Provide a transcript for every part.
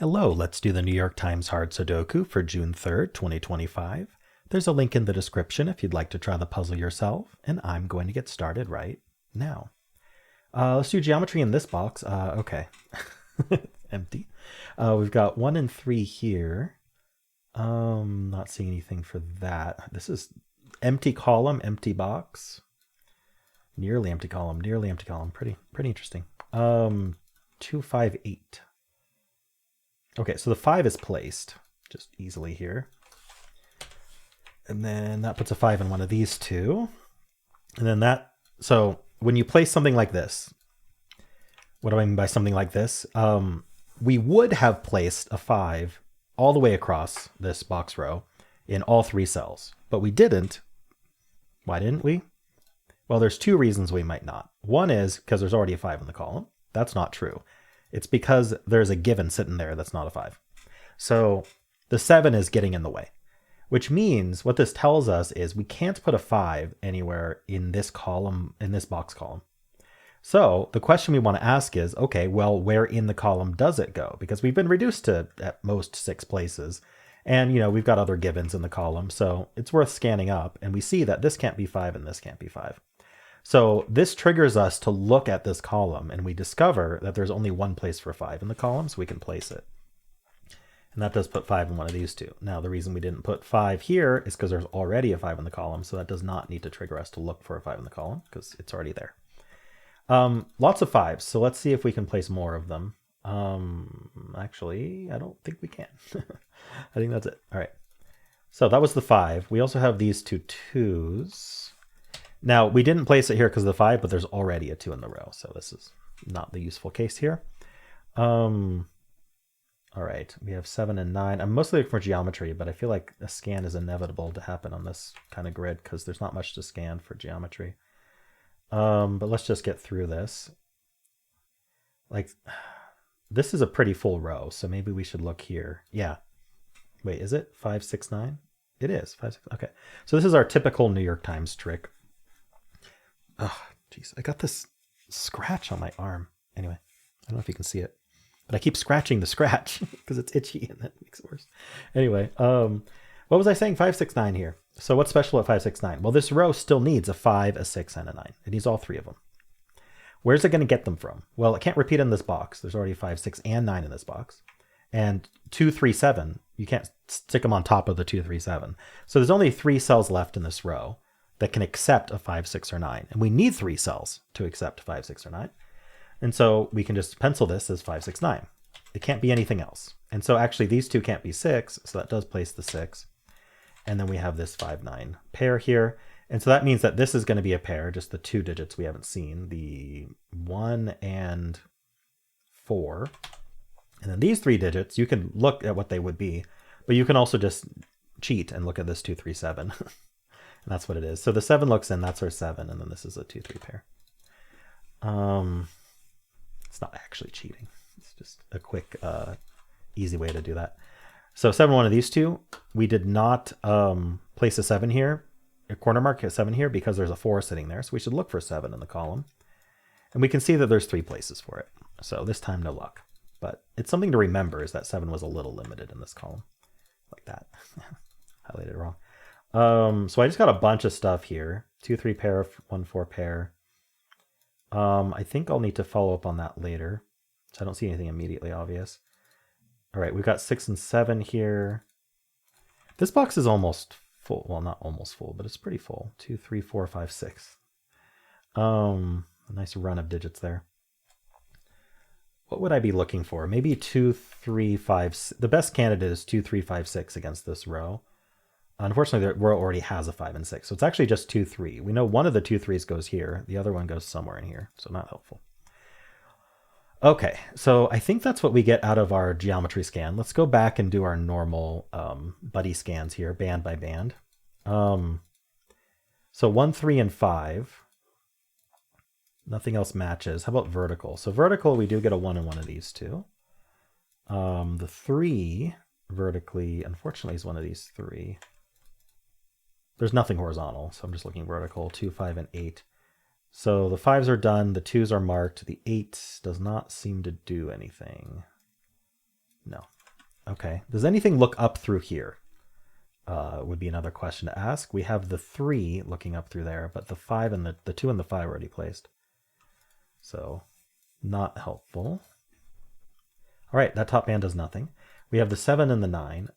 Hello, let's do the New York Times Hard Sudoku for June 3rd, 2025. There's a link in the description if you'd like to try the puzzle yourself, and I'm going to get started right now. Let's do geometry in this box. Okay, empty. We've got 1 and 3 here. Not seeing anything for that. This is empty column, empty box. Nearly empty column, nearly empty column. Pretty interesting. 2, 5, 8. Okay, so the 5 is placed just easily here. And then that puts a 5 in one of these two. And then that, so when you place something like this, what do I mean by something like this? We would have placed a 5 all the way across this box row in all 3 cells, but we didn't. Why didn't we? Well, there's 2 reasons we might not. One is because there's already a 5 in the column. That's not true. It's because there's a given sitting there that's not a 5. So the 7 is getting in the way, which means what this tells us is we can't put a 5 anywhere in this column, in this box column. So the question we want to ask is, okay, well, where in the column does it go? Because we've been reduced to at most 6 places. And, we've got other givens in the column. So it's worth scanning up. And we see that this can't be 5 and this can't be 5. So this triggers us to look at this column, and we discover that there's only one place for 5 in the column, so we can place it. And that does put 5 in one of these two. Now, the reason we didn't put 5 here is because there's already a 5 in the column, so that does not need to trigger us to look for a 5 in the column, because it's already there. Lots of 5s, so let's see if we can place more of them. Actually, I don't think we can. I think that's it. All right. So that was the 5. We also have these two 2s. Now, we didn't place it here because of the 5, but there's already a 2 in the row, so this is not the useful case here. All right, we have 7 and 9. I'm mostly looking for geometry, but I feel like a scan is inevitable to happen on this kind of grid because there's not much to scan for geometry. But let's just get through this. Like, this is a pretty full row, so maybe we should look here. Yeah. Wait, is it 5, 6, 9? It is 5, 6. Okay, so this is our typical New York Times trick. Oh, jeez, I got this scratch on my arm. Anyway, I don't know if you can see it, but I keep scratching the scratch because it's itchy and that makes it worse. Anyway, what was I saying? 5, 6, 9 here. So what's special at 5, 6, 9? Well, this row still needs a 5, a 6, and a 9. It needs all 3 of them. Where's it going to get them from? Well, it can't repeat in this box. There's already 5, 6, and 9 in this box. And 2, 3, 7, you can't stick them on top of the 2, 3, 7. So there's only 3 cells left in this row that can accept a 5, 6, or 9. And we need 3 cells to accept 5, 6, or 9. And so we can just pencil this as 5, 6, 9. It can't be anything else. And so actually these two can't be 6, so that does place the 6. And then we have this 5, 9 pair here. And so that means that this is going to be a pair, just the 2 digits we haven't seen, the 1 and 4. And then these 3 digits, you can look at what they would be, but you can also just cheat and look at this 2, 3, 7. And that's what it is. So the 7 looks in, that's our 7, and then this is a 2, 3 pair. It's not actually cheating. It's just a quick, easy way to do that. So 7, one of these two, we did not place a 7 here, a corner mark at 7 here, because there's a 4 sitting there. So we should look for 7 in the column. And we can see that there's 3 places for it. So this time, no luck. But it's something to remember is that 7 was a little limited in this column. Like that. Highlighted it wrong. So I just got a bunch of stuff here. 2, 3 pair, 1, 4 pair. I think I'll need to follow up on that later. So I don't see anything immediately obvious. All right, we've got 6 and 7 here. This box is almost full. Well, not almost full, but it's pretty full. 2, 3, 4, 5, 6. A nice run of digits there. What would I be looking for? Maybe 2, 3, 5. The best candidate is 2, 3, 5, 6 against this row. Unfortunately, the row already has a 5 and 6, so it's actually just 2, 3. We know one of the 2 3s goes here. The other one goes somewhere in here, so not helpful. Okay, so I think that's what we get out of our geometry scan. Let's go back and do our normal buddy scans here, band by band. So 1, 3, and 5. Nothing else matches. How about vertical? So vertical, we do get a 1 in one of these two. The 3 vertically, unfortunately, is one of these 3. There's nothing horizontal, so I'm just looking vertical. 2, 5, and 8. So the 5s are done, the 2s are marked, the 8 does not seem to do anything. No. Okay. Does anything look up through here? Would be another question to ask. We have the 3 looking up through there, but the 5 and the 2 and the 5 are already placed. So not helpful. All right, that top band does nothing. We have the 7 and the 9.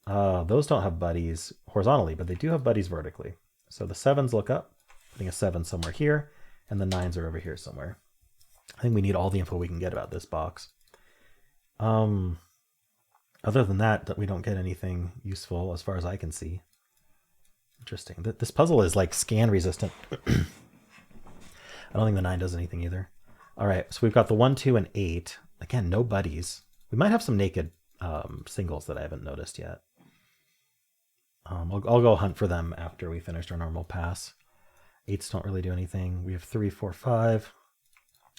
Those don't have buddies horizontally, but they do have buddies vertically. So the 7s look up, putting a 7 somewhere here, and the 9s are over here somewhere. I think we need all the info we can get about this box. Other than that, we don't get anything useful as far as I can see. Interesting. This puzzle is like scan resistant. I don't think the 9 does anything either. All right, so we've got the 1, 2, and 8. Again, no buddies. We might have some naked singles that I haven't noticed yet. I'll go hunt for them after we finished our normal pass. 8s don't really do anything. We have 3, 4, 5.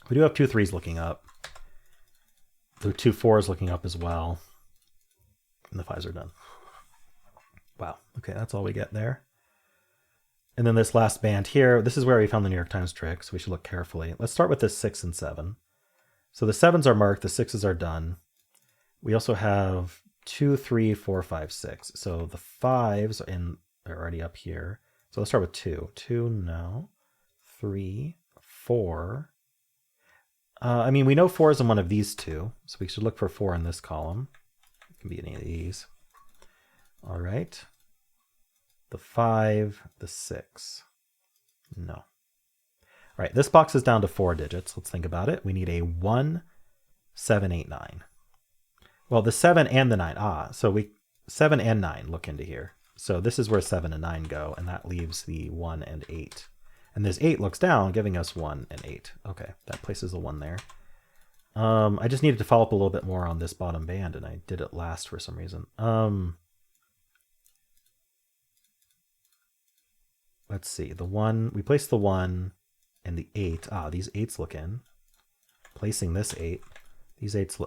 We do have 2 3s looking up. There are 2 4s looking up as well. And the 5s are done. Wow. Okay, that's all we get there. And then this last band here, this is where we found the New York Times trick, so we should look carefully. Let's start with this 6 and 7. So the 7s are marked, the 6s are done. We also have 2, 3, 4, 5, 6. So the 5s are already up here. So let's start with 2. 2, no. 3, 4. I mean, we know 4 is in one of these 2, so we should look for 4 in this column. It can be any of these. All right. The 5, the 6. No. All right, this box is down to 4 digits. Let's think about it. We need a 1, 7, 8, 9. Well, the 7 and the 9. So 7 and 9 look into here. So this is where 7 and 9 go, and that leaves the 1 and 8. And this 8 looks down, giving us 1 and 8. Okay, that places a 1 there. I just needed to follow up a little bit more on this bottom band, and I did it last for some reason. Let's see. The 1, we placed the 1 and the 8. These 8s look in. Placing this 8. These 8s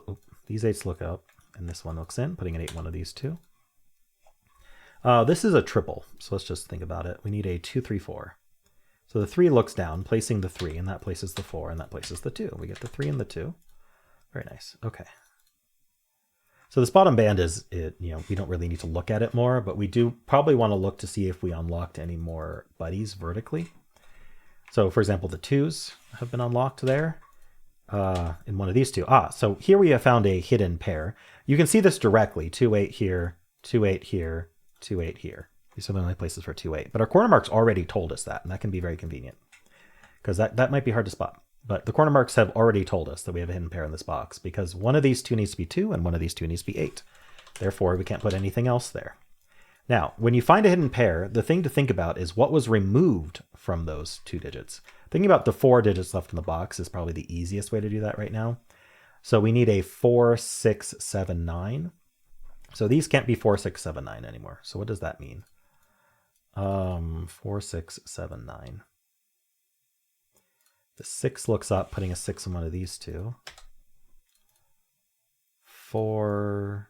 look up, and this one looks in, putting an 8 in one of these 2. This is a triple, so let's just think about it. We need a 2, 3, 4. So the 3 looks down, placing the 3, and that places the 4, and that places the 2. We get the 3 and the 2. Very nice. Okay. So this bottom band we don't really need to look at it more, but we do probably want to look to see if we unlocked any more buddies vertically. So for example, the 2s have been unlocked there in one of these 2. So here we have found a hidden pair. You can see this directly, 2, 8 here, 2, 8 here, 2, 8 here. These are the only places for 2, 8. But our corner marks already told us that, and that can be very convenient because that might be hard to spot. But the corner marks have already told us that we have a hidden pair in this box because one of these 2 needs to be 2 and one of these 2 needs to be 8. Therefore, we can't put anything else there. Now, when you find a hidden pair, the thing to think about is what was removed from those 2 digits. Thinking about the 4 digits left in the box is probably the easiest way to do that right now. So we need a 4, 6, 7, 9. So these can't be 4, 6, 7, 9 anymore. So what does that mean? 4, 6, 7, 9. The 6 looks up, putting a 6 in one of these 2. 4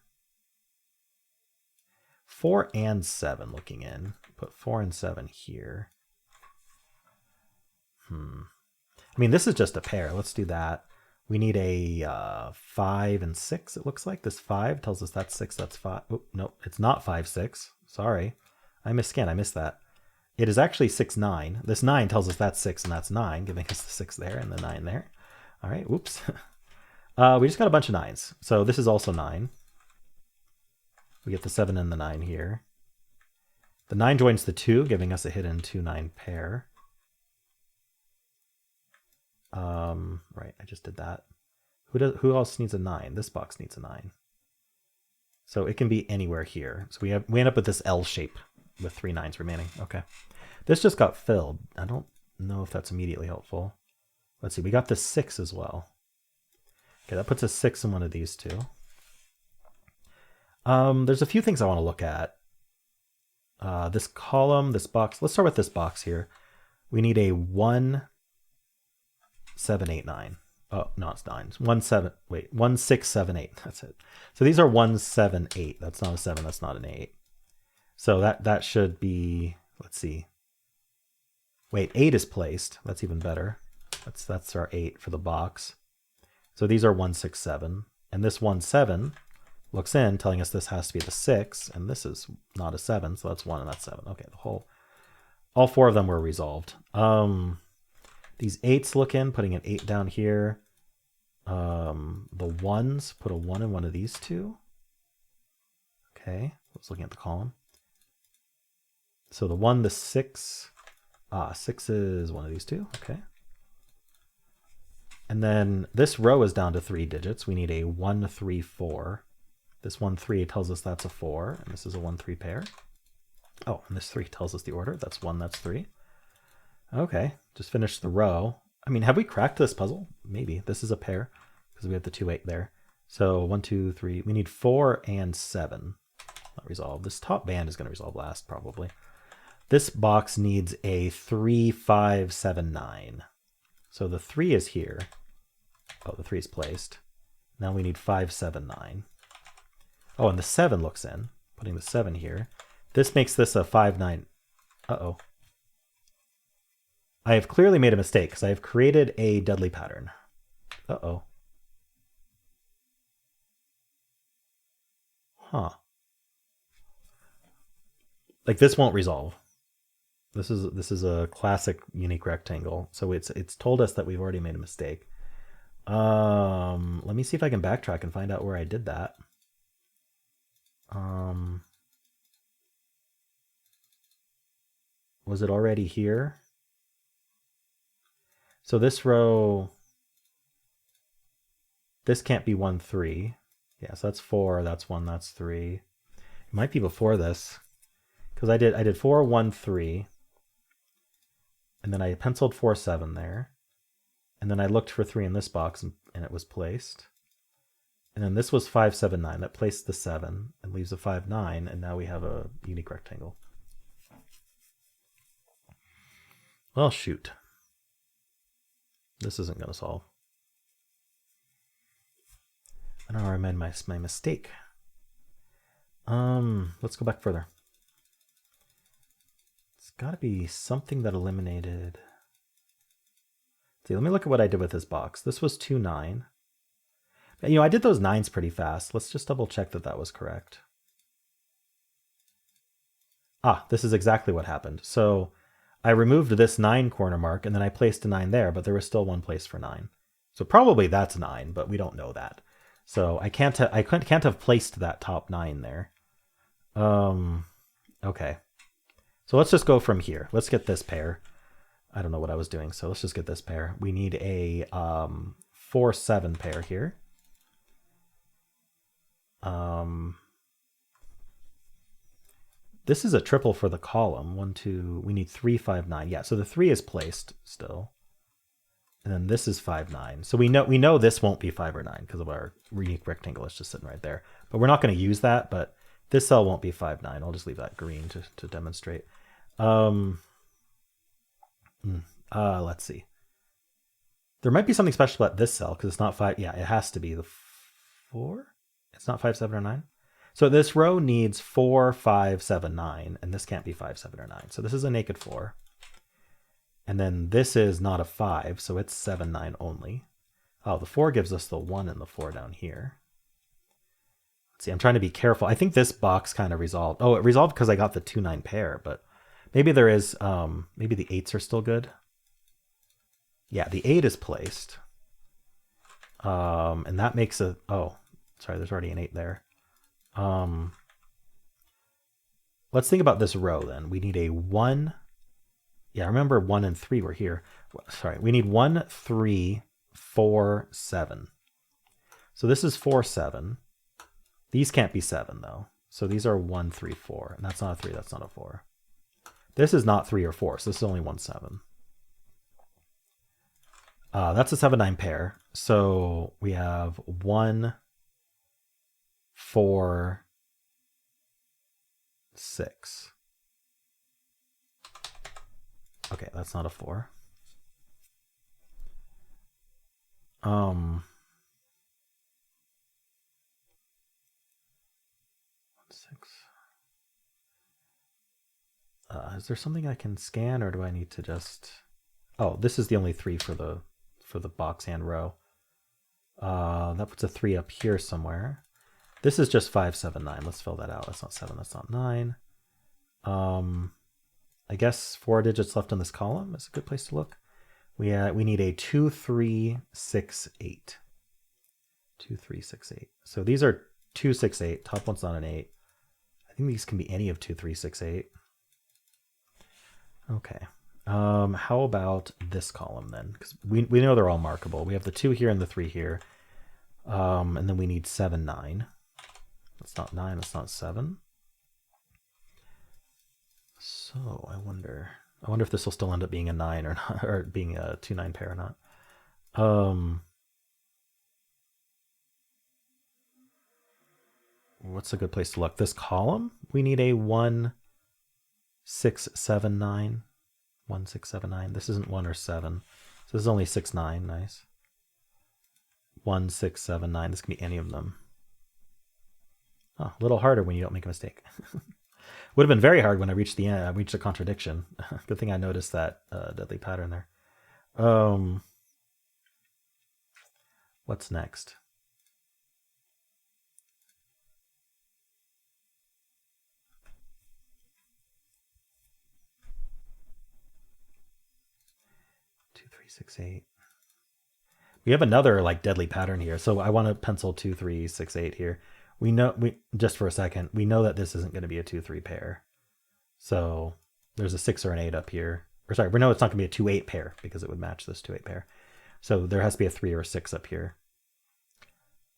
and 7 looking in. Put 4 and 7 here. I mean, this is just a pair. Let's do that. We need a 5 and 6, it looks like. This 5 tells us that's 6, that's 5. Oh, no, it's not 5, 6. Sorry. I missed that. It is actually 6, 9. This 9 tells us that's 6 and that's 9, giving us the 6 there and the 9 there. All right, whoops. We just got a bunch of 9s. So this is also 9. We get the 7 and the 9 here. The 9 joins the 2, giving us a hidden 2, 9 pair. Right, I just did that. Who else needs a 9? This box needs a 9. So it can be anywhere here. So we end up with this L shape with 3 9s remaining. Okay. This just got filled. I don't know if that's immediately helpful. Let's see, we got the 6 as well. Okay, that puts a 6 in one of these 2. There's a few things I want to look at. This column, this box. Let's start with this box here. We need a 1, 7, 8, 9. Oh, no, it's 9. 1, 7, wait, 1, 6, 7, 8. That's it. So these are 1, 7, 8. That's not a 7, that's not an 8. So that should be, let's see. Wait, 8 is placed. That's even better. That's our 8 for the box. So these are 1, 6, 7. And this 1, 7 looks in, telling us this has to be the 6, and this is not a 7, so that's 1 and that's 7. Okay, all 4 of them were resolved. These 8s look in, putting an 8 down here. The 1s, put a 1 in one of these two. Okay, let's looking at the column. So the 1, the 6, 6 is one of these two. Okay. And then this row is down to 3 digits. We need a 1, 3, 4. This 1, 3 tells us that's a 4, and this is a 1, 3 pair. Oh, and this 3 tells us the order. That's 1, that's 3. Okay, just finished the row. I mean, have we cracked this puzzle? Maybe. This is a pair, because we have the 2, 8 there. So 1, 2, 3. We need 4 and 7. Not resolved. This top band is going to resolve last, probably. This box needs a 3, 5, 7, 9. So the 3 is here. Oh, the 3 is placed. Now we need 5, 7, 9. Oh, and the 7 looks in. Putting the 7 here. This makes this a 5, 9. Uh-oh. I have clearly made a mistake because I have created a deadly pattern. Uh-oh. Huh. Like this won't resolve. This is a classic unique rectangle. So it's told us that we've already made a mistake. Let me see if I can backtrack and find out where I did that. Was it already here? So this row, this can't be 1, 3. Yeah, so that's 4, that's 1, that's 3. It might be before this, because I did 4, 1, 3, and then I penciled 4, 7 there, and then I looked for 3 in this box, and it was placed. And then this was 5, 7, 9. That placed the 7 and leaves a 5, 9, and now we have a unique rectangle. Well, shoot. This isn't going to solve. I don't remember my mistake. Let's go back further. It's got to be something that eliminated. See, let me look at what I did with this box. This was 2, 9. You know, I did those 9s pretty fast. Let's just double check that that was correct. Ah, this is exactly what happened. So I removed this 9 corner mark, and then I placed a 9 there, but there was still one place for 9. So probably that's 9, but we don't know that. So I can't have placed that top 9 there. Okay. So let's just go from here. Let's get this pair. I don't know what I was doing, so let's just get this pair. We need a 4, 7 pair here. This is a triple for the column. 1, 2, we need 3, 5, 9. Yeah, so the 3 is placed still. And then this is 5, 9. So we know this won't be 5 or 9 because of our unique rectangle. It's just sitting right there. But we're not going to use that, but this cell won't be 5, 9. I'll just leave that green to demonstrate. Let's see. There might be something special about this cell because it's not 5. Yeah, it has to be the 4. It's not 5, 7, or 9. So this row needs 4, 5, 7, 9, and this can't be 5, 7, or 9. So this is a naked 4. And then this is not a 5, so it's 7, 9 only. Oh, the 4 gives us the 1 and the 4 down here. Let's see, I'm trying to be careful. I think this box kind of resolved. Oh, it resolved because I got the 2, 9 pair, but maybe there is, maybe the 8s are still good. Yeah, the 8 is placed. And that makes a, oh, sorry, there's already an 8 there. Let's think about this row then. We need a 1. Yeah, remember 1 and 3 were here. Sorry, we need 1, 3, 4, 7. So this is 4, 7. These can't be 7 though. So these are 1, 3, 4. And that's not a 3, that's not a 4. This is not 3 or 4, so this is only 1, 7. That's a 7, 9 pair. So we have 1, 4, 6. Okay, that's not a 4. 6. Is there something I can scan, or do I need to just? Oh, this is the only 3 for the box and row. That puts a 3 up here somewhere. This is just 5, 7, 9. Let's fill that out. That's not 7. That's not 9. I guess 4 digits left in this column is a good place to look. We need a 2, 3, 6, 8. 2, 3, 6, 8. So these are 2, 6, 8. Top one's not an 8. I think these can be any of 2, 3, 6, 8. Okay. How about this column then? Because we know they're all markable. We have the 2 here and the 3 here. And then we need 7, 9. That's not 9. That's not 7. So I wonder if this will still end up being a 9 or not, or being a 2, 9 pair or not. What's a good place to look? This column, we need a 1, 6, 7, 9. 1, 6, 7, 9. This isn't 1 or 7. So this is only 6, 9. Nice. 1, 6, 7, 9. This can be any of them. Oh, a little harder when you don't make a mistake. Would have been very hard when I reached the end. I reached a contradiction. Good thing I noticed that deadly pattern there. What's next? Two, 3, 6, 8. We have another like deadly pattern here. So I want to pencil 2, 3, 6, 8 here. We know, just for a second, we know that this isn't going to be a 2, 3 pair. So there's a 6 or an 8 up here. Or sorry, we know it's not going to be a 2, 8 pair because it would match this 2, 8 pair. So there has to be a 3 or a 6 up here.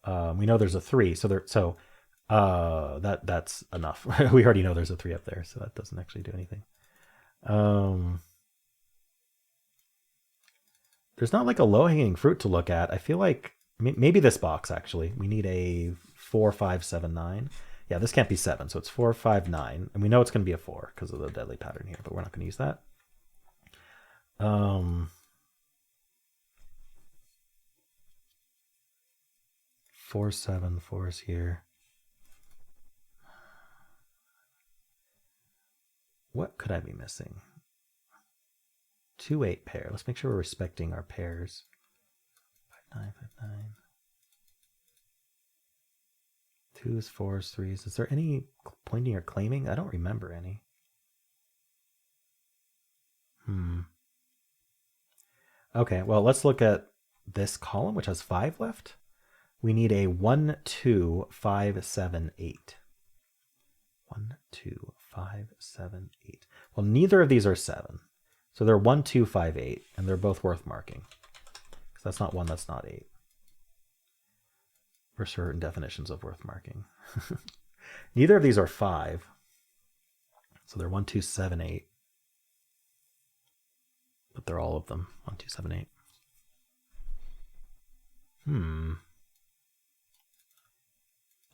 We know there's a 3, so that's enough. We already know there's a 3 up there, so that doesn't actually do anything. There's not like a low-hanging fruit to look at. I feel like maybe this box, actually. We need a 4, 5, 7, 9. Yeah, this can't be 7, so it's 4, 5, 9. And we know it's going to be a 4 because of the deadly pattern here, but we're not going to use that. 4, 7, 4 is here. What could I be missing? 2, 8 pair. Let's make sure we're respecting our pairs. 5, 9, 5, 9. 2s, 4s, 3s. Is there any pointing or claiming? I don't remember any. Okay, well, let's look at this column, which has 5 left. We need a 1, 2, 5, 7, 8. 1, 2, 5, 7, 8. Well, neither of these are 7. So they're 1, 2, 5, 8, and they're both worth marking. Because that's not 1, that's not 8. For certain definitions of worth marking. Neither of these are 5. So they're 1, 2, 7, 8. But they're all of them. 1, 2, 7, 8.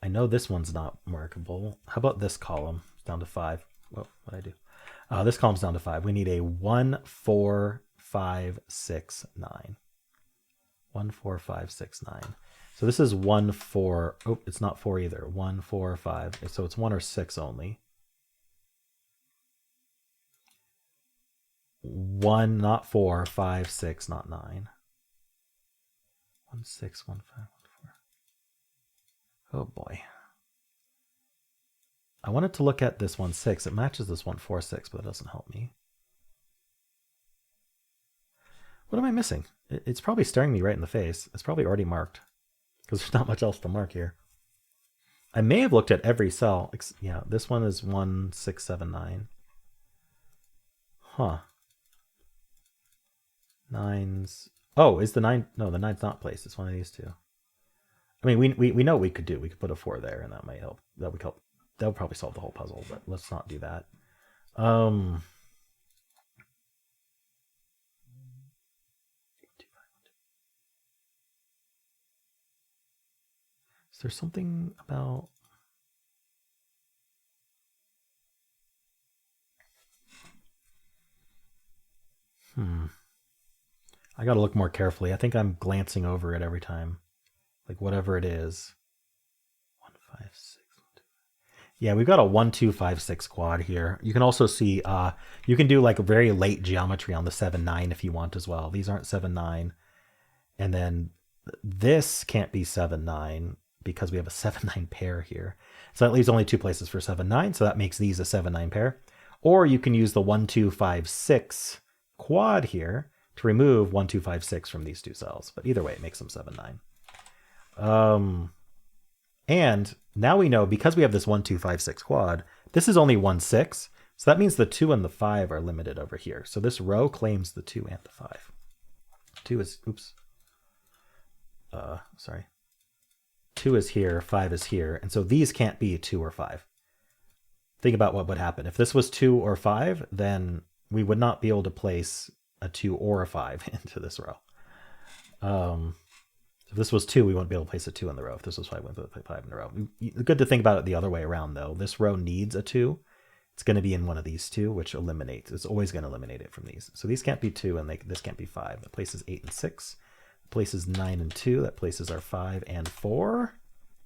I know this one's not markable. How about this column? It's down to 5. Whoa, what'd I do? This column's down to 5. We need a 1, 4, 5, 6, 9. 1, 4, 5, 6, 9. So this is 1, 4. Oh, it's not 4 either. 1, 4, 5. So it's 1 or 6 only. 1, not 4. 5, 6, not 9. 1, 6, 1, 5, 1, 4. Oh boy. I wanted to look at this 1, 6. It matches this 1, 4, 6, but it doesn't help me. What am I missing? It's probably staring me right in the face. It's probably already marked because there's not much else to mark here. I may have looked at every cell. Yeah, this one is 1, 6, 7, 9. Huh. 9's. Oh, is the 9? No, the 9's not placed. It's one of these two. I mean, we know what we could do. We could put a 4 there, and that might help. That would help. That would probably solve the whole puzzle, but let's not do that. Is there something about... I got to look more carefully. I think I'm glancing over it every time. Like whatever it is. 1, 5, 6. 1, 2. Yeah, we've got a 1, 2, 5, 6 quad here. You can also see, you can do like a very late geometry on the 7, 9 if you want as well. These aren't 7, 9. And then this can't be 7, 9. because we have a 7-9 pair here. So that leaves only 2 places for 7-9, so that makes these a 7-9 pair. Or you can use the 1, 2, 5, 6 quad here to remove 1, 2, 5, 6 from these 2 cells. But either way, it makes them 7-9. And now we know, because we have this 1, 2, 5, 6 quad, this is only 1, 6. So that means the 2 and the 5 are limited over here. So this row claims the 2 and the 5. 2 is, oops. Sorry. 2 is here, 5 is here. And so these can't be 2 or 5. Think about what would happen. If this was 2 or 5, then we would not be able to place a 2 or a 5 into this row. If this was 2, we wouldn't be able to place a 2 in the row. If this was 5, we wouldn't be able to place 5 in the row. Good to think about it the other way around, though. This row needs a 2. It's going to be in one of these 2, which eliminates. It's always going to eliminate it from these. So these can't be 2, and this can't be 5. That places 8 and 6. That places 9 and 2. That places our 5 and 4.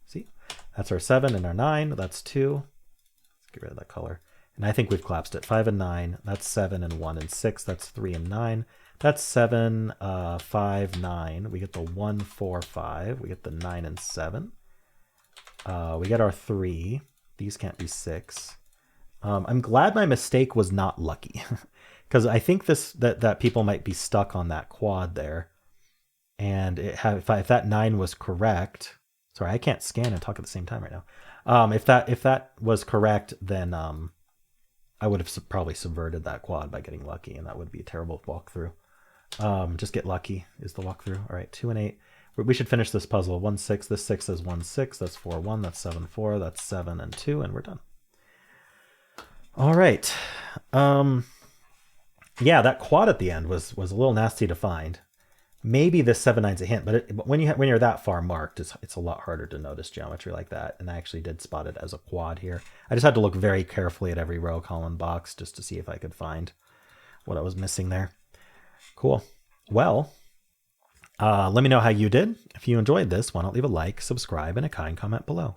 See? That's our 7 and our 9. That's 2. Let's get rid of that color. And I think we've collapsed it. 5 and 9. That's 7 and 1 and 6. That's 3 and 9. That's 7, 5, 9. We get the 1, 4, 5. We get the 9 and 7. We get our 3. These can't be 6. I'm glad my mistake was not lucky, because I think that people might be stuck on that quad there. And if that 9 was correct, sorry, I can't scan and talk at the same time right now. If that was correct, then I would have probably subverted that quad by getting lucky, and that would be a terrible walkthrough. Just get lucky is the walkthrough. All right, 2 and 8. We should finish this puzzle. 1, 6. This 6 is 1, 6. That's 4, 1. That's 7, 4. That's 7 and 2, and we're done. All right. Yeah, that quad at the end was a little nasty to find. Maybe this 7, 9's a hint, but when you're that far marked, it's a lot harder to notice geometry like that. And I actually did spot it as a quad here. I just had to look very carefully at every row, column, box just to see if I could find what I was missing there. Cool. Well, let me know how you did. If you enjoyed this, why not leave a like, subscribe, and a kind comment below.